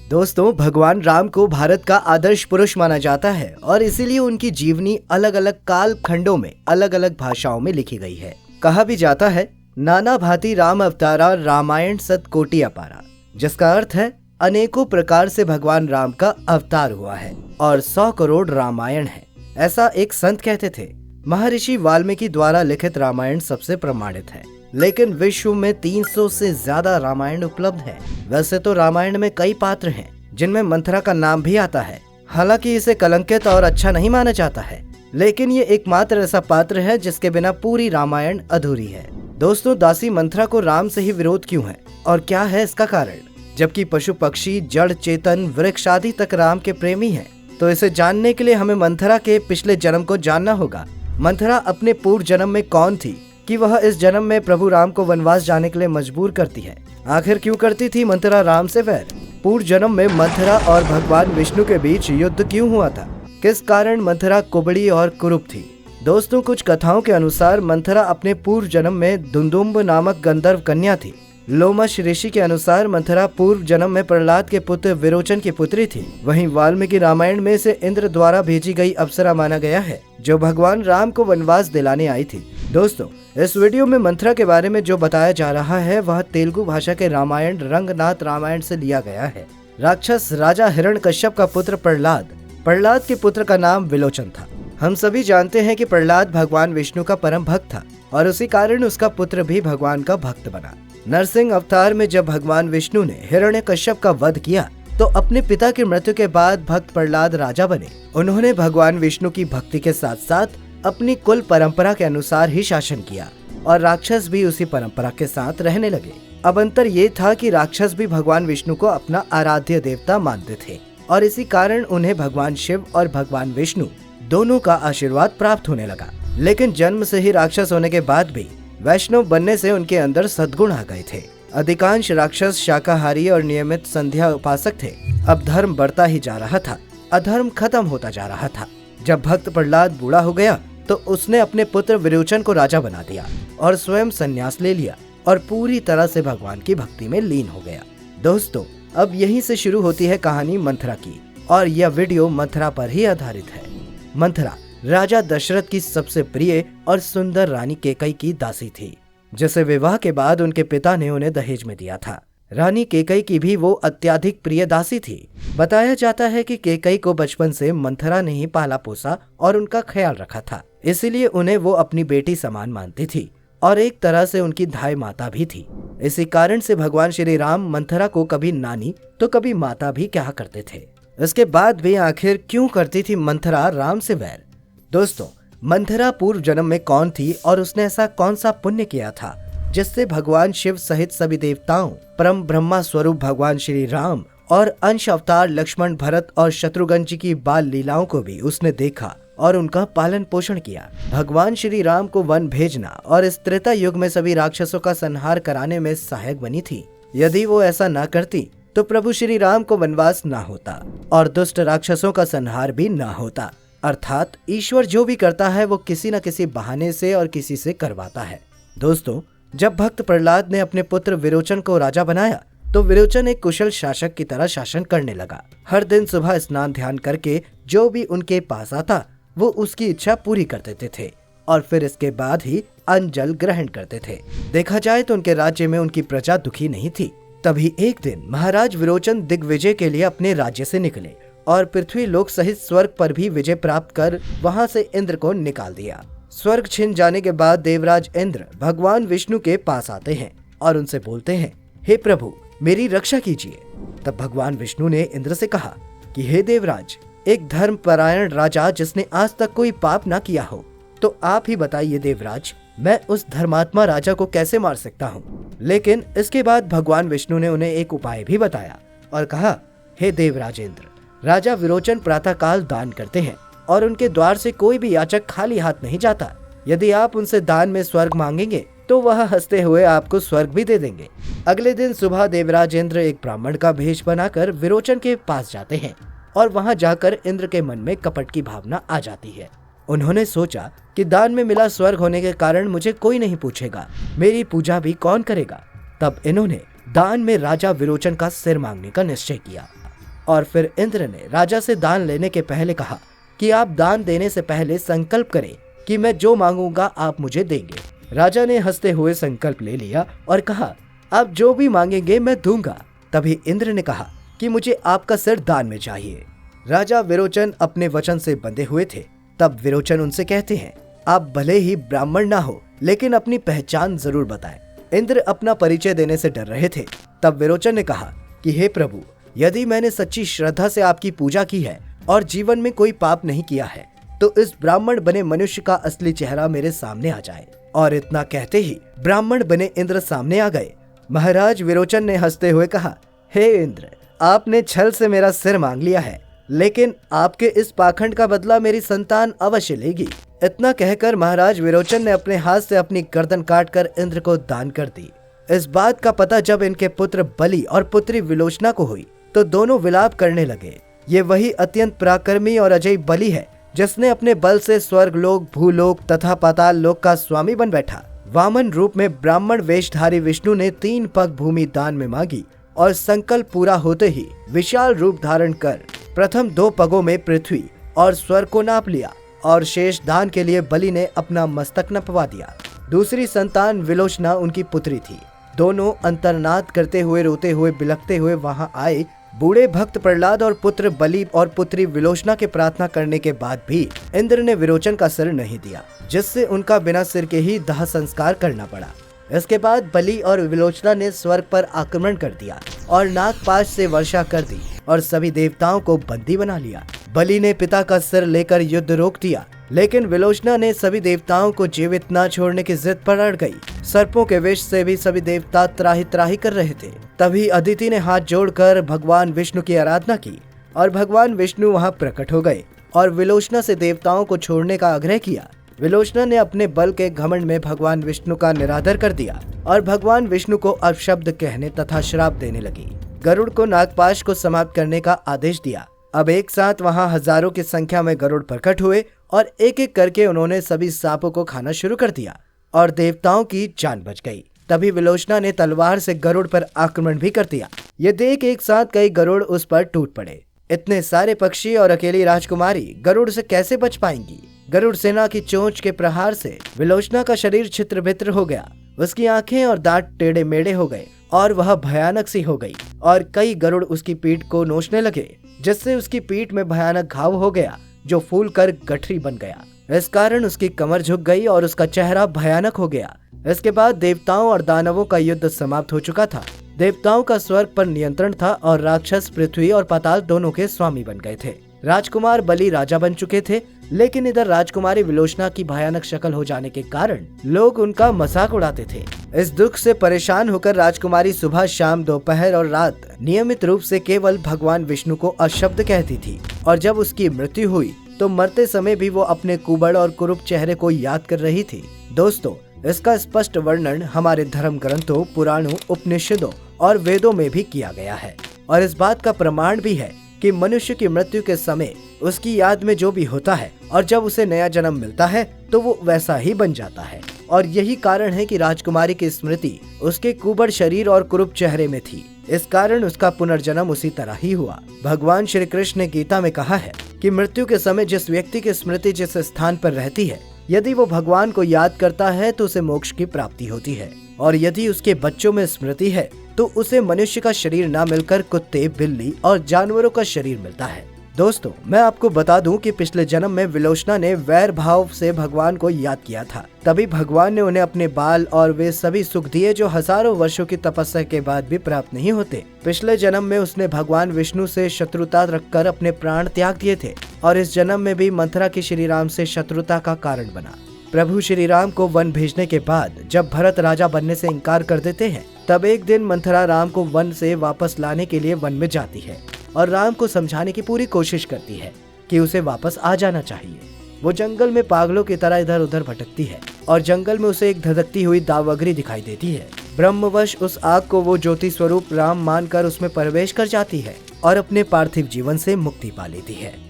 दोस्तों, भगवान राम को भारत का आदर्श पुरुष माना जाता है और इसीलिए उनकी जीवनी अलग अलग काल खंडों में अलग अलग भाषाओं में लिखी गई है। कहा भी जाता है, नाना भांति राम अवतारा, रामायण सत कोटि अपारा, जिसका अर्थ है अनेकों प्रकार से भगवान राम का अवतार हुआ है और 100 करोड़ रामायण है। ऐसा एक संत कहते थे। महर्षि वाल्मीकि द्वारा लिखित रामायण सबसे प्रमाणित है, लेकिन विश्व में 300 से ज्यादा रामायण उपलब्ध है। वैसे तो रामायण में कई पात्र हैं, जिनमें मंथरा का नाम भी आता है। हालांकि इसे कलंकित और अच्छा नहीं माना जाता है, लेकिन ये एकमात्र ऐसा पात्र है जिसके बिना पूरी रामायण अधूरी है। दोस्तों, दासी मंथरा को राम से ही विरोध क्यों है और क्या है इसका कारण? जबकि पशु पक्षी, जड़ चेतन, वृक्ष आदि तक राम के प्रेमी हैं, तो इसे जानने के लिए हमें मंथरा के पिछले जन्म को जानना होगा। मंथरा अपने पूर्व जन्म में कौन थी कि वह इस जन्म में प्रभु राम को वनवास जाने के लिए मजबूर करती है? आखिर क्यों करती थी मंथरा राम से वैर? पूर्व जन्म में मंथरा और भगवान विष्णु के बीच युद्ध क्यों हुआ था? किस कारण मंथरा कुबड़ी और कुरूप थी? दोस्तों, कुछ कथाओं के अनुसार मंथरा अपने पूर्व जन्म में दुंदुम्ब नामक गंधर्व कन्या थी। लोमश ऋषि के अनुसार मंथरा पूर्व जन्म में प्रहलाद के पुत्र विरोचन की पुत्री थी। वहीं वाल्मीकि रामायण में से इंद्र द्वारा भेजी गई अप्सरा माना गया है, जो भगवान राम को वनवास दिलाने आई थी। दोस्तों, इस वीडियो में मंथरा के बारे में जो बताया जा रहा है वह तेलुगु भाषा के रामायण रंगनाथ रामायण से लिया गया है। राक्षस राजा हिरण्यकश्यप का पुत्र प्रहलाद के पुत्र का नाम विलोचन था। हम सभी जानते हैं कि प्रहलाद भगवान विष्णु का परम भक्त था और उसी कारण उसका पुत्र भी भगवान का भक्त बना। नरसिंह अवतार में जब भगवान विष्णु ने हिरण्यकश्यप का वध किया तो अपने पिता की मृत्यु के बाद भक्त प्रहलाद राजा बने। उन्होंने भगवान विष्णु की भक्ति के साथ साथ अपनी कुल परंपरा के अनुसार ही शासन किया और राक्षस भी उसी परंपरा के साथ रहने लगे। अब अंतर ये था कि राक्षस भी भगवान विष्णु को अपना आराध्य देवता मानते थे और इसी कारण उन्हें भगवान शिव और भगवान विष्णु दोनों का आशीर्वाद प्राप्त होने लगा। लेकिन जन्म से ही राक्षस होने के बाद भी वैष्णव बनने से उनके अंदर सद्गुण आ गए थे। अधिकांश राक्षस शाकाहारी और नियमित संध्या उपासक थे। अब धर्म बढ़ता ही जा रहा था, अधर्म खत्म होता जा रहा था। जब भक्त प्रहलाद बूढ़ा हो गया तो उसने अपने पुत्र विरोचन को राजा बना दिया और स्वयं संन्यास ले लिया और पूरी तरह से भगवान की भक्ति में लीन हो गया। दोस्तों, अब यहीं से शुरू होती है कहानी मंथरा की और यह वीडियो मंथरा पर ही आधारित है। मंथरा राजा दशरथ की सबसे प्रिय और सुंदर रानी केकई की दासी थी, जिसे विवाह के बाद उनके पिता ने उन्हें दहेज में दिया था। रानी केकई की भी वो अत्यधिक प्रिय दासी थी। बताया जाता है कि केकई को बचपन से मंथरा ने ही पाला पोसा और उनका ख्याल रखा था, इसीलिए उन्हें वो अपनी बेटी समान मानती थी और एक तरह से उनकी धाय माता भी थी। इसी कारण से भगवान श्री राम मंथरा को कभी नानी तो कभी माता भी कहा करते थे। इसके बाद भी आखिर क्यों करती थी मंथरा राम से वैर? दोस्तों, मंथरा पूर्व जन्म में कौन थी और उसने ऐसा कौन सा पुण्य किया था जिससे भगवान शिव सहित सभी देवताओं, परम ब्रह्मा स्वरूप भगवान श्री राम और अंश अवतार लक्ष्मण, भरत और शत्रुघ्न जी की बाल लीलाओं को भी उसने देखा और उनका पालन पोषण किया। भगवान श्री राम को वन भेजना और इस त्रेता युग में सभी राक्षसों का संहार कराने में सहायक बनी थी। यदि वो ऐसा न करती तो प्रभु श्री राम को वनवास न होता और दुष्ट राक्षसों का संहार भी न होता। अर्थात ईश्वर जो भी करता है वो किसी न किसी बहाने से और किसी से करवाता है। दोस्तों, जब भक्त प्रहलाद ने अपने पुत्र विरोचन को राजा बनाया तो विरोचन एक कुशल शासक की तरह शासन करने लगा। हर दिन सुबह स्नान ध्यान करके जो भी उनके पास आता वो उसकी इच्छा पूरी कर देते थे और फिर इसके बाद ही अन्न जल ग्रहण करते थे। देखा जाए तो उनके राज्य में उनकी प्रजा दुखी नहीं थी। तभी एक दिन महाराज विरोचन दिग्विजय के लिए अपने राज्य से निकले और पृथ्वी लोक सहित स्वर्ग पर भी विजय प्राप्त कर वहां से इंद्र को निकाल दिया। स्वर्ग छिन जाने के बाद देवराज इंद्र भगवान विष्णु के पास आते हैं और उनसे बोलते हैं, हे प्रभु, मेरी रक्षा कीजिए। तब भगवान विष्णु ने इंद्र से कहा कि हे देवराज, एक धर्मपरायण राजा जिसने आज तक कोई पाप ना किया हो, तो आप ही बताइए देवराज, मैं उस धर्मात्मा राजा को कैसे मार सकता हूँ। लेकिन इसके बाद भगवान विष्णु ने उन्हें एक उपाय भी बताया और कहा, हे देवराज इंद्र, राजा विरोचन प्रातः काल दान करते हैं और उनके द्वार से कोई भी याचक खाली हाथ नहीं जाता। यदि आप उनसे दान में स्वर्ग मांगेंगे तो वह हंसते हुए आपको स्वर्ग भी दे देंगे। अगले दिन सुबह देवराज इंद्र एक ब्राह्मण का भेष बनाकर विरोचन के पास जाते हैं और वहां जाकर इंद्र के मन में कपट की भावना आ जाती है। उन्होंने सोचा कि दान में मिला स्वर्ग होने के कारण मुझे कोई नहीं पूछेगा, मेरी पूजा भी कौन करेगा। तब इन्होंने दान में राजा विरोचन का सिर मांगने का निश्चय किया। और फिर इंद्र ने राजा से दान लेने के पहले कहा कि आप दान देने से पहले संकल्प करें कि मैं जो मांगूंगा आप मुझे देंगे। राजा ने हंसते हुए संकल्प ले लिया और कहा, आप जो भी मांगेंगे मैं दूंगा। तभी इंद्र ने कहा कि मुझे आपका सिर दान में चाहिए। राजा विरोचन अपने वचन से बंधे हुए थे। तब विरोचन उनसे कहते हैं, आप भले ही ब्राह्मण ना हो लेकिन अपनी पहचान जरूर बताएं। इंद्र अपना परिचय देने से डर रहे थे। तब विरोचन ने कहा कि हे प्रभु, यदि मैंने सच्ची श्रद्धा से आपकी पूजा की है और जीवन में कोई पाप नहीं किया है तो इस ब्राह्मण बने मनुष्य का असली चेहरा मेरे सामने आ जाए। और इतना कहते ही ब्राह्मण बने इंद्र सामने आ गए। महाराज विरोचन ने हंसते हुए कहा, हे इंद्र, आपने छल से मेरा सिर मांग लिया है, लेकिन आपके इस पाखंड का बदला मेरी संतान अवश्य लेगी। इतना कहकर महाराज विरोचन ने अपने हाथ से अपनी गर्दन काटकर इंद्र को दान कर दी। इस बात का पता जब इनके पुत्र बलि और पुत्री विलोचना को हुई तो दोनों विलाप करने लगे। ये वही अत्यंत पराक्रमी और अजय बलि है जिसने अपने बल से स्वर्ग लोक, भूलोक तथा पाताल लोक का स्वामी बन बैठा। वामन रूप में ब्राह्मण वेशधारी विष्णु ने 3 पग भूमि दान में मांगी और संकल्प पूरा होते ही विशाल रूप धारण कर प्रथम 2 पगों में पृथ्वी और स्वर्ग को नाप लिया और शेष दान के लिए बलि ने अपना मस्तक नपवा दिया। दूसरी संतान विलोचना उनकी पुत्री थी। दोनों अंतर्नाद करते हुए, रोते हुए, बिलखते हुए वहां आए। बूढ़े भक्त प्रहलाद और पुत्र बलि और पुत्री विलोचना के प्रार्थना करने के बाद भी इंद्र ने विरोचन का सिर नहीं दिया, जिससे उनका बिना सिर के ही दाह संस्कार करना पड़ा। इसके बाद बलि और विलोचना ने स्वर्ग पर आक्रमण कर दिया और नागपाश से वर्षा कर दी और सभी देवताओं को बंदी बना लिया। बलि ने पिता का सिर लेकर युद्ध रोक दिया, लेकिन विलोचना ने सभी देवताओं को जीवित न छोड़ने की जिद पर अड़ गई। सर्पों के विष से भी सभी देवता त्राही त्राही कर रहे थे। तभी अदिति ने हाथ जोड़कर भगवान विष्णु की आराधना की और भगवान विष्णु वहां प्रकट हो गए और विलोचना से देवताओं को छोड़ने का आग्रह किया। विलोचना ने अपने बल के घमंड में भगवान विष्णु का निरादर कर दिया और भगवान विष्णु को अपशब्द कहने तथा श्राप देने लगी। गरुड़ को नागपाश को समाप्त करने का आदेश दिया। अब एक साथ वहां हजारों की संख्या में गरुड़ प्रकट हुए और एक एक करके उन्होंने सभी सांपों को खाना शुरू कर दिया और देवताओं की जान बच गई। तभी विलोचना ने तलवार से गरुड़ पर आक्रमण भी कर दिया। ये देख एक साथ कई गरुड़ उस पर टूट पड़े। इतने सारे पक्षी और अकेली राजकुमारी गरुड़ से कैसे बच पाएंगी? गरुड़ सेना की चोंच के प्रहार से विलोचना का शरीर छित्र भित्र हो गया। उसकी आंखें और दांत टेढ़े मेढ़े हो गए और वह भयानक सी हो गई और कई गरुड़ उसकी पीठ को नोचने लगे, जिससे उसकी पीठ में भयानक घाव हो गया जो फूल कर गठरी बन गया। इस कारण उसकी कमर झुक गई और उसका चेहरा भयानक हो गया। इसके बाद देवताओं और दानवों का युद्ध समाप्त हो चुका था। देवताओं का स्वर्ग पर नियंत्रण था और राक्षस पृथ्वी और पाताल दोनों के स्वामी बन गए थे। राजकुमार बलि राजा बन चुके थे, लेकिन इधर राजकुमारी विलोचना की भयानक शक्ल हो जाने के कारण लोग उनका मजाक उड़ाते थे। इस दुख से परेशान होकर राजकुमारी सुबह, शाम, दोपहर और रात नियमित रूप से केवल भगवान विष्णु को अशब्द कहती थी और जब उसकी मृत्यु हुई तो मरते समय भी वो अपने कुबड़ और कुरूप चेहरे को याद कर रही थी। दोस्तों, इसका स्पष्ट वर्णन हमारे धर्म ग्रंथों, पुराणों, उपनिषदों और वेदों में भी किया गया है और इस बात का प्रमाण भी है कि मनुष्य की मृत्यु के समय उसकी याद में जो भी होता है और जब उसे नया जन्म मिलता है तो वो वैसा ही बन जाता है। और यही कारण है कि राजकुमारी की स्मृति उसके कुबड़ शरीर और कुरूप चेहरे में थी। इस कारण उसका पुनर्जन्म उसी तरह ही हुआ। भगवान श्री कृष्ण ने गीता में कहा है कि मृत्यु के समय जिस व्यक्ति की स्मृति जिस स्थान पर रहती है, यदि वो भगवान को याद करता है तो उसे मोक्ष की प्राप्ति होती है, और यदि उसके बच्चों में स्मृति है तो उसे मनुष्य का शरीर ना मिलकर कुत्ते, बिल्ली और जानवरों का शरीर मिलता है। दोस्तों, मैं आपको बता दूं कि पिछले जन्म में विलोचना ने वैर भाव से भगवान को याद किया था, तभी भगवान ने उन्हें अपने बाल और वे सभी सुख दिए जो हजारों वर्षों की तपस्या के बाद भी प्राप्त नहीं होते। पिछले जन्म में उसने भगवान विष्णु से शत्रुता रखकर अपने प्राण त्याग दिए थे और इस जन्म में भी मंथरा की श्री राम से शत्रुता का कारण बना। प्रभु श्री राम को वन भेजने के बाद जब भरत राजा बनने से इनकार कर देते हैं, तब एक दिन मंथरा राम को वन से वापस लाने के लिए वन में जाती है और राम को समझाने की पूरी कोशिश करती है कि उसे वापस आ जाना चाहिए। वो जंगल में पागलों की तरह इधर उधर भटकती है और जंगल में उसे एक धधकती हुई दावगरी दिखाई देती है। ब्रह्मवश उस आग को वो ज्योति स्वरूप राम मानकर उसमें प्रवेश कर जाती है और अपने पार्थिव जीवन से मुक्ति पा लेती है।